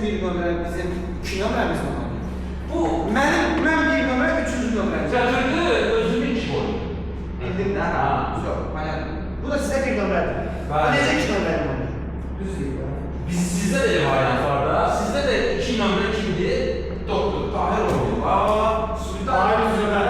bir nömrə bizim 2 nömrəmiz var. Bu mən bir nömrə 3-cü nömrə. Götürdü, özünü 2 qoydu. Bildin də? Ha, yox. Bu da sizə bir nömrədir. Bu necə 2 nömrədir olur? Düz deyil. Sizdə də rivayət var da, sizdə də 2 nömrə kimdir? Doktor Tahir oldu. Tahir üzrə.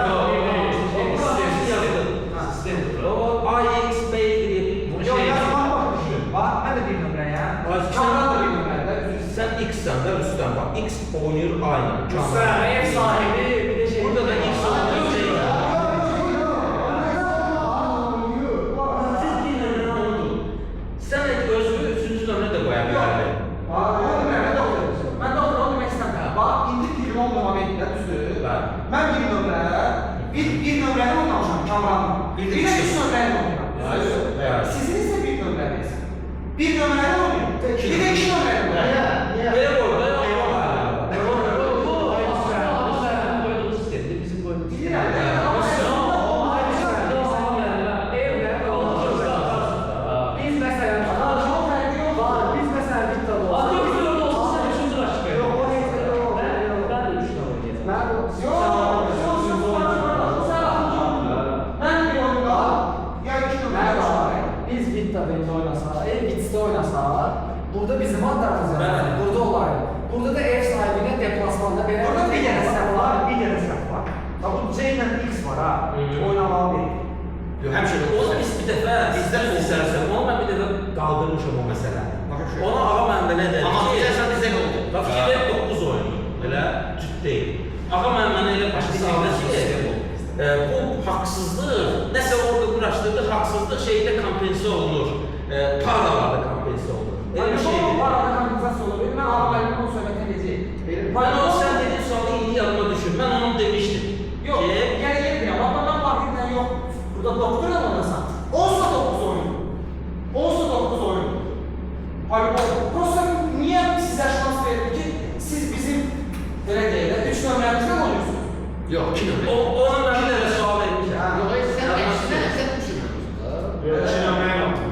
AX, B gibi. Yox, yazmağa baxmışdım. Bax, mən də bir nömrəyəm. Kamran da bir nömrədir. Sen X'sen de Rüstem bak. X oynuyor aynı. Rüstem, ev sahibi bir de şey. Burada da X oynuyor şey. Sen özünü 3-cü nömrə də qoya bilərdin. Mən doktor olmaq istəmirəm. Bax, indi telefon momentində düzdür. Mən bir nömrə, bir nömrəni oynamışam Kamranla. Bir də 3 nömrəni oynayıram. Sizin isə bir nömrəniz. Bir nömrəni oynayın. Bir də 2 nömrəni oynayın. Belə qoyda yox. Burada bizim hatamız yani. Burada olaydı. Burada da ev sahibine deplasmanda böyle Burada bir dənə səhv var, bir dənə səhv var. Bu C ilə X var ha, oynamalı deyil. Həmşə onu biz bir dəfə bizdən istərsən, onu mən bir dəfə qaldırmışam o məsələni. Ona ağa məndə nə dedi? Amma bizə bizə oldu. Bax, fikirlər 9 oynayır. Elə cüt deyil. Ağa mənə elə başa saldı ki, bu haqsızlıq, nəsə orada quraşdırdı, haqsızlıq şeydə kompensə olunur. Paralarda kompensə olunur. Elə şey parada kompensasiya olur. Mən ağabeyimlə onu söhbət edəcəyim. Mən o sən dediğin sualı indi yanıma düşün. Ben onu demiştim. Yox, yəni yetmiyor. Bax, mən Bahirlə yox. Burada doktorla oynasan, olsa 9 oyun. Olsa 9 oyun. Prosta niyə sizə şans verir ki, siz bizim belə deyək də 3 nömrəmizlə mi oynuyorsunuz? Yox, 2 nömrə. Ona mən bir dəfə sual vermişəm. Yox, sən düşünmüyorsun da. Yox, 2 nömrəyə yaptın.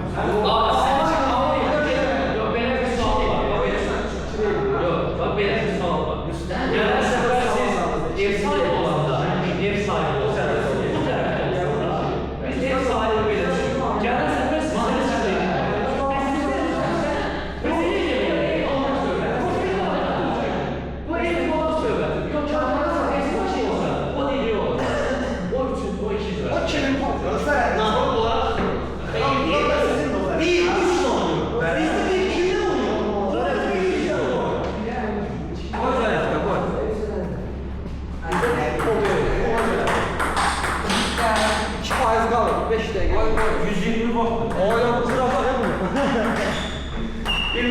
Yüz yirmi baktım. O ya bu sıra var ya bunu. Bir